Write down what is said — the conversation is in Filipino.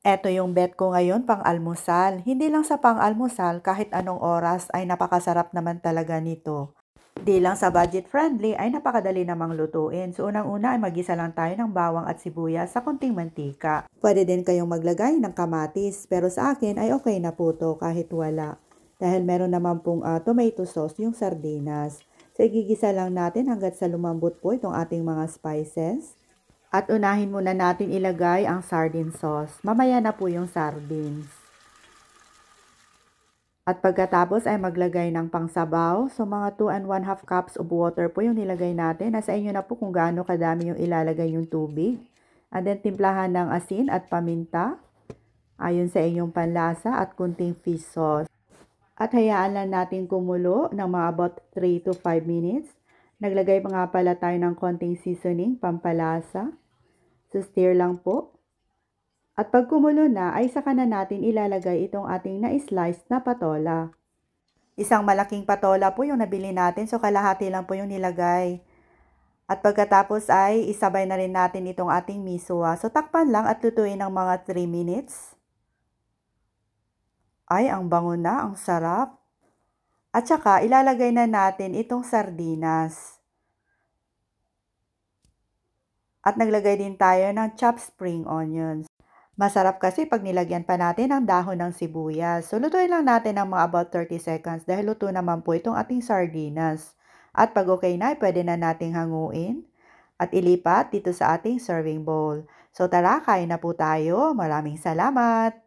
Eto yung bet ko ngayon pang-almusal. Hindi lang sa pang-almusal, kahit anong oras ay napakasarap naman talaga nito. Di lang sa budget friendly ay napakadali namang lutuin. So unang-una ay magisa lang tayo ng bawang at sibuyas sa konting mantika. Pwede din kayong maglagay ng kamatis, pero sa akin ay okay na po to kahit wala. Dahil meron naman pong tomato sauce yung sardinas. So igigisa lang natin hanggat sa lumambot po itong ating mga spices. At unahin muna natin ilagay ang sardine sauce. Mamaya na po yung sardines. At pagkatapos ay maglagay ng pangsabaw. So mga 2 1/2 cups of water po yung nilagay natin. Nasa inyo na po kung gaano kadami yung ilalagay yung tubig. And then timplahan ng asin at paminta. Ayon sa inyong panlasa at kunting fish sauce. At hayaan lang natin kumulo ng mga about 3 to 5 minutes. Naglagay pa nga pala tayo ng konting seasoning, pampalasa. So stir lang po. At pag kumulo na, ay saka na natin ilalagay itong ating na-slice na patola. Isang malaking patola po yung nabili natin, so kalahati lang po yung nilagay. At pagkatapos ay isabay na rin natin itong ating miswa. So takpan lang at lutuin ng mga 3 minutes. Ay, ang bango na, ang sarap. At saka ilalagay na natin itong sardinas. At naglagay din tayo ng chopped spring onions. Masarap kasi pag nilagyan pa natin ng dahon ng sibuyas. So, lutuin lang natin ng mga about 30 seconds dahil luto naman po itong ating sardinas. At pag okay na, pwede na nating hanguin at ilipat dito sa ating serving bowl. So, tara, kain na po tayo. Maraming salamat!